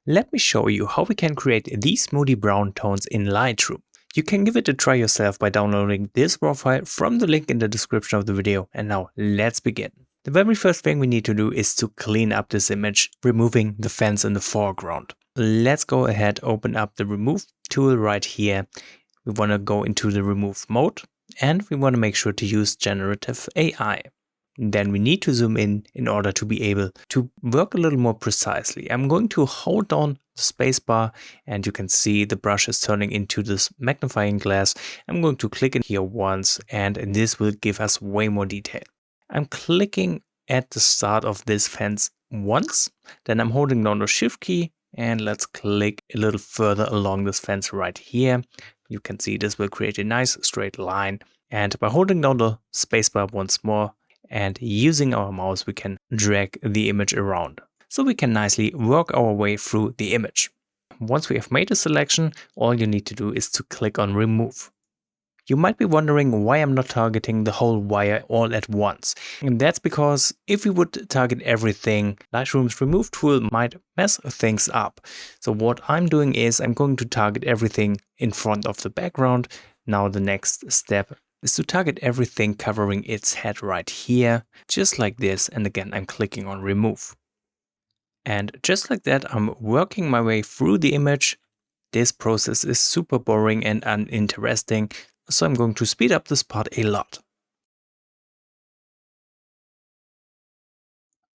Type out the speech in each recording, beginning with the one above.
Let me show you how we can create these moody brown tones in Lightroom. You can give it a try yourself by downloading this raw file from the link in the description of the video. And now let's begin. The very first thing we need to do is to clean up this image, removing the fence in the foreground. Let's go ahead, open up the remove tool right here. We want to go into the remove mode and we want to make sure to use generative AI. Then we need to zoom in order to be able to work a little more precisely. I'm going to hold down the spacebar and you can see the brush is turning into this magnifying glass. I'm going to click in here once and this will give us way more detail. I'm clicking at the start of this fence once, then I'm holding down the shift key and let's click a little further along this fence right here. You can see this will create a nice straight line, and by holding down the spacebar once more and using our mouse, we can drag the image around. So we can nicely work our way through the image. Once we have made a selection, all you need to do is to click on remove. You might be wondering why I'm not targeting the whole wire all at once. And that's because if we would target everything, Lightroom's remove tool might mess things up. So what I'm doing is I'm going to target everything in front of the background. Now the next step is to target everything covering its head right here, just like this. And again, I'm clicking on remove. And just like that, I'm working my way through the image. This process is super boring and uninteresting, so I'm going to speed up this part a lot.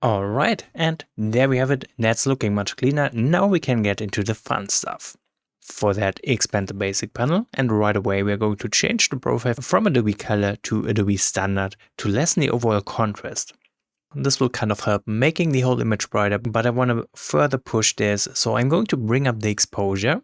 Alright, and there we have it. That's looking much cleaner. Now we can get into the fun stuff. For that, expand the basic panel, and right away we're going to change the profile from Adobe Color to Adobe Standard to lessen the overall contrast. This will kind of help making the whole image brighter, but I want to further push this, so I'm going to bring up the exposure.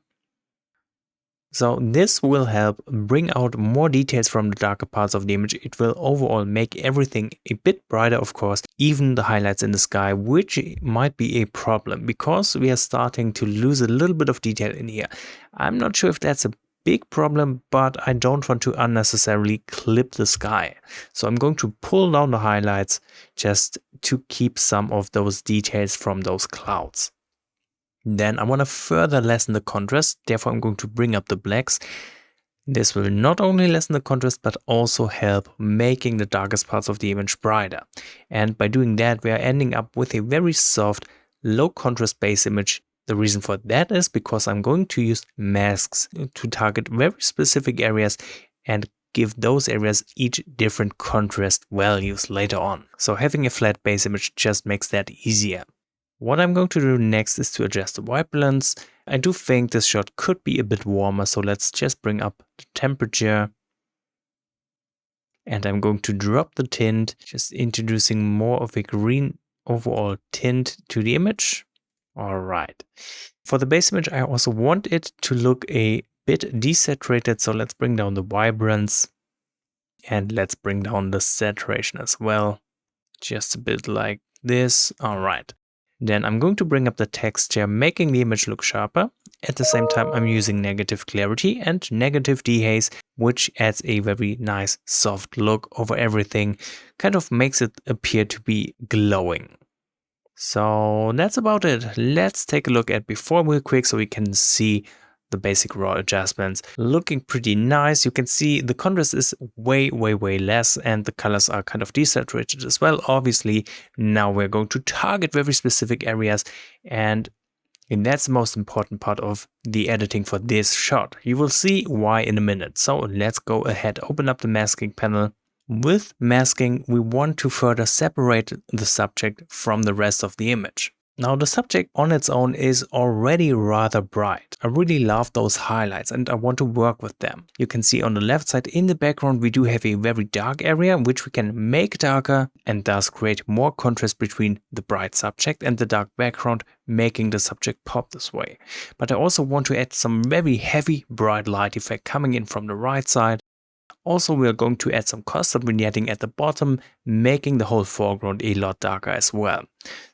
So this will help bring out more details from the darker parts of the image. It will overall make everything a bit brighter, of course, even the highlights in the sky, which might be a problem because we are starting to lose a little bit of detail in here. I'm not sure if that's a big problem, but I don't want to unnecessarily clip the sky. So I'm going to pull down the highlights just to keep some of those details from those clouds. Then I want to further lessen the contrast, therefore I'm going to bring up the blacks. This will not only lessen the contrast, but also help making the darkest parts of the image brighter. And by doing that, we are ending up with a very soft, low contrast base image. The reason for that is because I'm going to use masks to target very specific areas and give those areas each different contrast values later on. So having a flat base image just makes that easier. What I'm going to do next is to adjust the white balance. I do think this shot could be a bit warmer, so let's just bring up the temperature. And I'm going to drop the tint, just introducing more of a green overall tint to the image. All right. For the base image, I also want it to look a bit desaturated, so let's bring down the vibrance. And let's bring down the saturation as well. Just a bit like this. All right. Then I'm going to bring up the texture, making the image look sharper. At the same time, I'm using negative clarity and negative dehaze, which adds a very nice soft look over everything, kind of makes it appear to be glowing. So that's about it. Let's take a look at before real quick so we can see the basic raw adjustments. Looking pretty nice. You can see the contrast is way less and the colors are kind of desaturated as well. Obviously, now we're going to target very specific areas and that's the most important part of the editing for this shot. You will see why in a minute. So let's go ahead, open up the masking panel. With masking, we want to further separate the subject from the rest of the image. Now the subject on its own is already rather bright. I really love those highlights and I want to work with them. You can see on the left side in the background we do have a very dark area which we can make darker and thus create more contrast between the bright subject and the dark background, making the subject pop this way. But I also want to add some very heavy bright light effect coming in from the right side. Also, we are going to add some custom vignetting at the bottom, making the whole foreground a lot darker as well.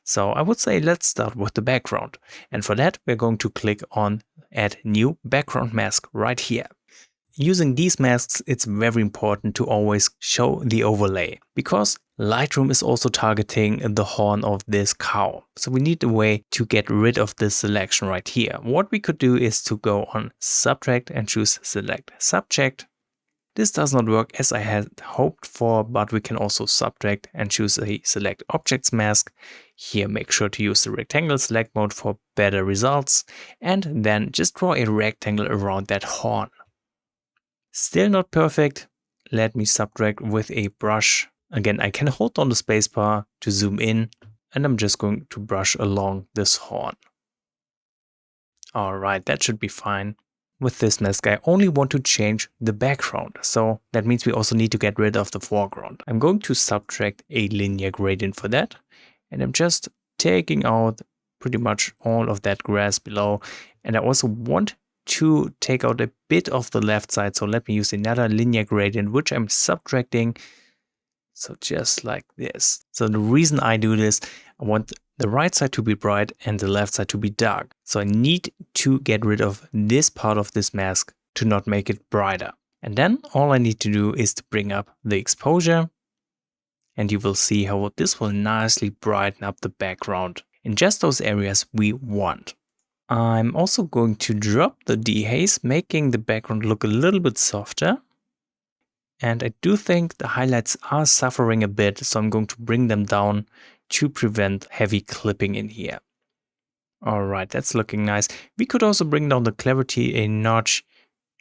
So I would say let's start with the background. And for that, we're going to click on Add New Background Mask right here. using these masks, it's very important to always show the overlay because Lightroom is also targeting the horn of this cow. So we need a way to get rid of this selection right here. What we could do is to go on Subtract and choose Select Subject. This does not work as I had hoped for, but we can also subtract and choose a Select Objects mask. Here make sure to use the rectangle select mode for better results, and then just draw a rectangle around that horn. Still not perfect. Let me subtract with a brush. Again, I can hold down the spacebar to zoom in, and I'm just going to brush along this horn. Alright, that should be fine. With this mask, I only want to change the background, so that means we also need to get rid of the foreground. I'm going to subtract a linear gradient for that, and I'm just taking out pretty much all of that grass below. And I also want to take out a bit of the left side, so let me use another linear gradient, which I'm subtracting. So just like this. So the reason I do this, I want the right side to be bright and the left side to be dark. So I need to get rid of this part of this mask to not make it brighter. And then all I need to do is to bring up the exposure, and you will see how this will nicely brighten up the background in just those areas we want. I'm also going to drop the dehaze, making the background look a little bit softer. And I do think the highlights are suffering a bit, so I'm going to bring them down to prevent heavy clipping in here. Alright, that's looking nice. We could also bring down the clarity a notch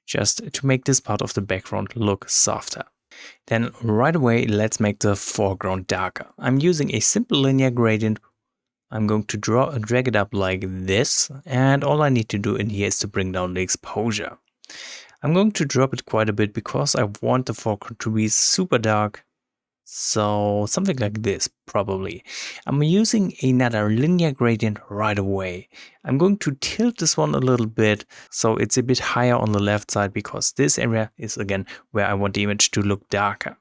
just to make this part of the background look softer. Then right away, let's make the foreground darker. I'm using a simple linear gradient. I'm going to drag it up like this, and all I need to do in here is to bring down the exposure. I'm going to drop it quite a bit because I want the foreground to be super dark. So something like this, probably. I'm using another linear gradient right away. I'm going to tilt this one a little bit so it's a bit higher on the left side because this area is again where I want the image to look darker.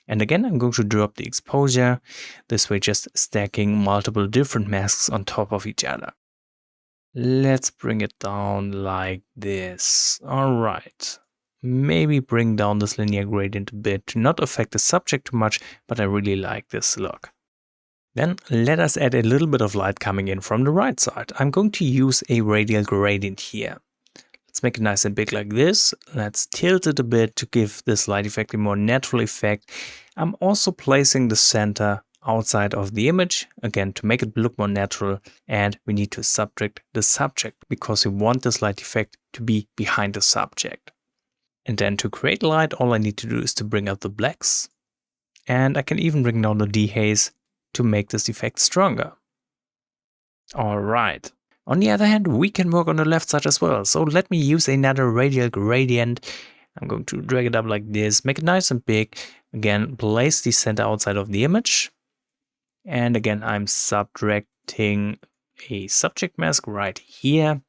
And again, I'm going to drop the exposure. This way, just stacking multiple different masks on top of each other. Let's bring it down like this. Alright. Maybe bring down this linear gradient a bit to not affect the subject too much, but I really like this look. Then let us add a little bit of light coming in from the right side. I'm going to use a radial gradient here. Let's make it nice and big like this. Let's tilt it a bit to give this light effect a more natural effect. I'm also placing the center outside of the image, again to make it look more natural, and we need to subtract the subject because we want this light effect to be behind the subject. And then to create light, all I need to do is to bring up the blacks, and I can even bring down the dehaze to make this effect stronger. Alright. On the other hand, we can work on the left side as well, so let me use another radial gradient. I'm going to drag it up like this, make it nice and big, again place the center outside of the image. And again, I'm subtracting a subject mask right here.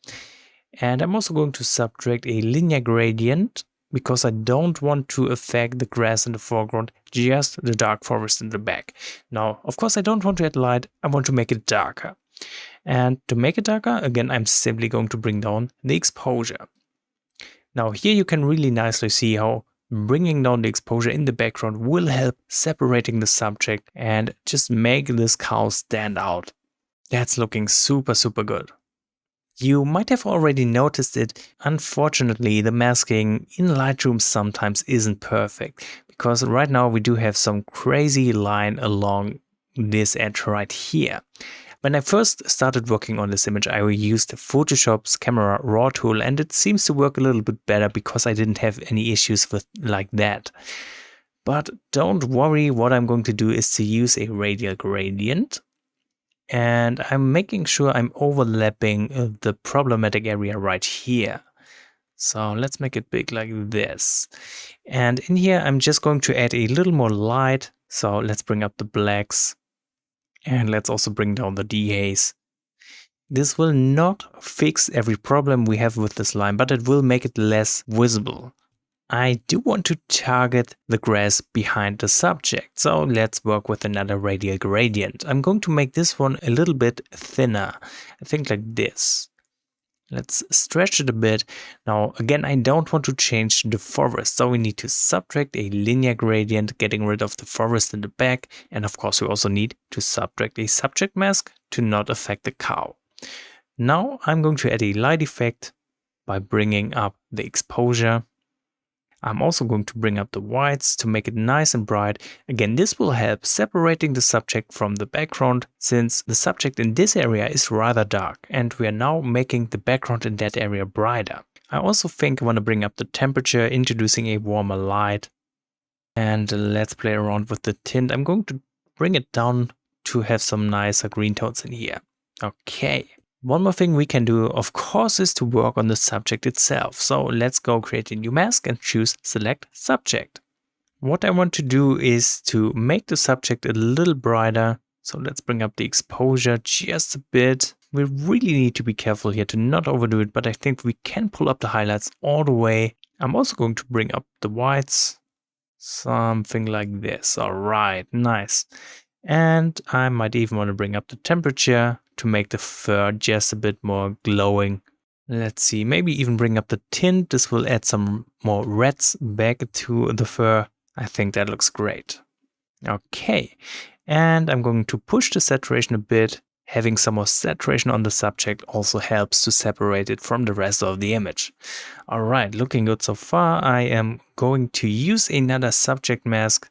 And I'm also going to subtract a linear gradient because I don't want to affect the grass in the foreground, just the dark forest in the back. Now, of course, I don't want to add light. I want to make it darker. And to make it darker, again, I'm simply going to bring down the exposure. Now here you can really nicely see how bringing down the exposure in the background will help separating the subject and just make this cow stand out. That's looking super good. You might have already noticed it. Unfortunately, the masking in Lightroom sometimes isn't perfect because right now we do have some crazy line along this edge right here. When I first started working on this image, I used Photoshop's Camera Raw tool, and it seems to work a little bit better because I didn't have any issues with like that. But don't worry, what I'm going to do is to use a radial gradient, and I'm making sure I'm overlapping the problematic area right here. So let's make it big like this. And in here, I'm just going to add a little more light. So let's bring up the blacks. And let's also bring down the dehaze. This will not fix every problem we have with this line, but it will make it less visible. I do want to target the grass behind the subject, so let's work with another radial gradient. I'm going to make this one a little bit thinner, I think like this. Let's stretch it a bit. Now, again, I don't want to change the forest, so we need to subtract a linear gradient, getting rid of the forest in the back. And of course, we also need to subtract a subject mask to not affect the cow. Now, I'm going to add a light effect by bringing up the exposure. I'm also going to bring up the whites to make it nice and bright. Again, this will help separating the subject from the background, since the subject in this area is rather dark and we are now making the background in that area brighter. I also think I want to bring up the temperature, introducing a warmer light. And let's play around with the tint. I'm going to bring it down to have some nicer green tones in here. Okay. One more thing we can do, of course, is to work on the subject itself. So let's go create a new mask and choose select subject. What I want to do is to make the subject a little brighter. So let's bring up the exposure just a bit. We really need to be careful here to not overdo it, but I think we can pull up the highlights all the way. I'm also going to bring up the whites, something like this. All right, nice. And I might even want to bring up the temperature to make the fur just a bit more glowing. Let's see, maybe even bring up the tint. This will add some more reds back to the fur. I think that looks great. Okay, and I'm going to push the saturation a bit. Having some more saturation on the subject also helps to separate it from the rest of the image. All right, looking good so far. I am going to use another subject mask.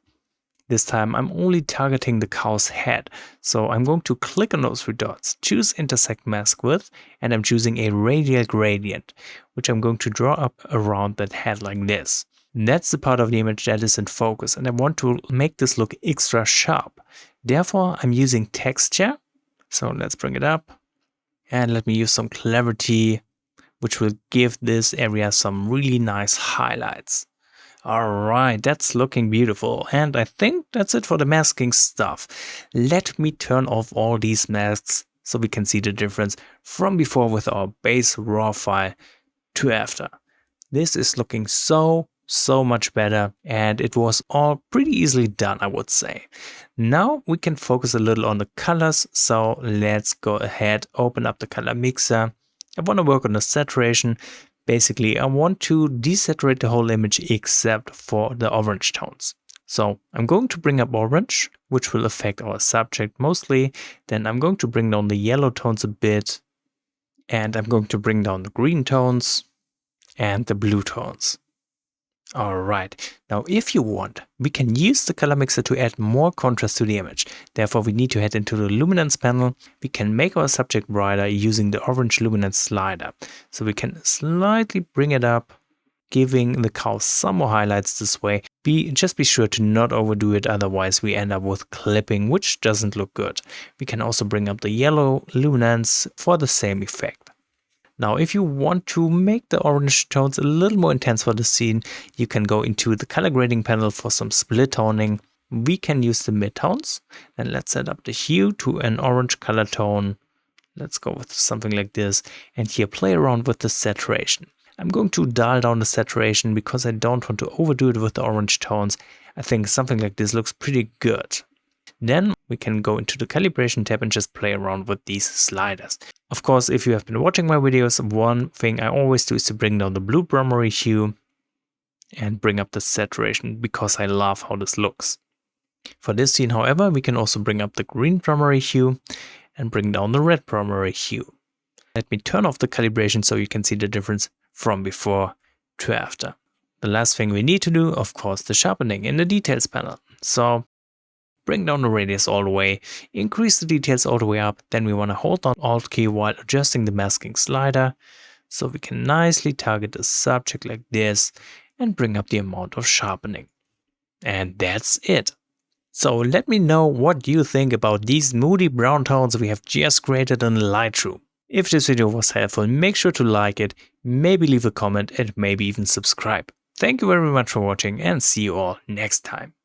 This time I'm only targeting the cow's head, so I'm going to click on those three dots, choose intersect mask width, and I'm choosing a radial gradient, which I'm going to draw up around that head like this. And that's the part of the image that is in focus, and I want to make this look extra sharp. Therefore, I'm using texture, so let's bring it up, and let me use some clarity, which will give this area some really nice highlights. Alright, that's looking beautiful, and I think that's it for the masking stuff. Let me turn off all these masks so we can see the difference from before with our base raw file to after. This is looking so much better, and it was all pretty easily done, I would say. Now we can focus a little on the colors, so let's go ahead, open up the color mixer. I want to work on the saturation. Basically, I want to desaturate the whole image except for the orange tones. So I'm going to bring up orange, which will affect our subject mostly. Then I'm going to bring down the yellow tones a bit. And I'm going to bring down the green tones and the blue tones. Alright, now if you want, we can use the color mixer to add more contrast to the image. Therefore, we need to head into the luminance panel. We can make our subject brighter using the orange luminance slider. So we can slightly bring it up, giving the cow some more highlights this way. Just be sure to not overdo it, otherwise we end up with clipping, which doesn't look good. We can also bring up the yellow luminance for the same effect. Now, if you want to make the orange tones a little more intense for the scene, you can go into the color grading panel for some split toning. We can use the midtones, and let's set up the hue to an orange color tone. Let's go with something like this, and here play around with the saturation. I'm going to dial down the saturation because I don't want to overdo it with the orange tones. I think something like this looks pretty good. Then we can go into the calibration tab and just play around with these sliders. Of course, if you have been watching my videos, one thing I always do is to bring down the blue primary hue and bring up the saturation because I love how this looks. For this scene, however, we can also bring up the green primary hue and bring down the red primary hue. Let me turn off the calibration so you can see the difference from before to after. The last thing we need to do, of course, the sharpening in the details panel. So bring down the radius all the way, increase the details all the way up, then we want to hold down Alt key while adjusting the masking slider, so we can nicely target the subject like this and bring up the amount of sharpening. And that's it. So let me know what you think about these moody brown tones we have just created in Lightroom. If this video was helpful, make sure to like it, maybe leave a comment and maybe even subscribe. Thank you very much for watching and see you all next time.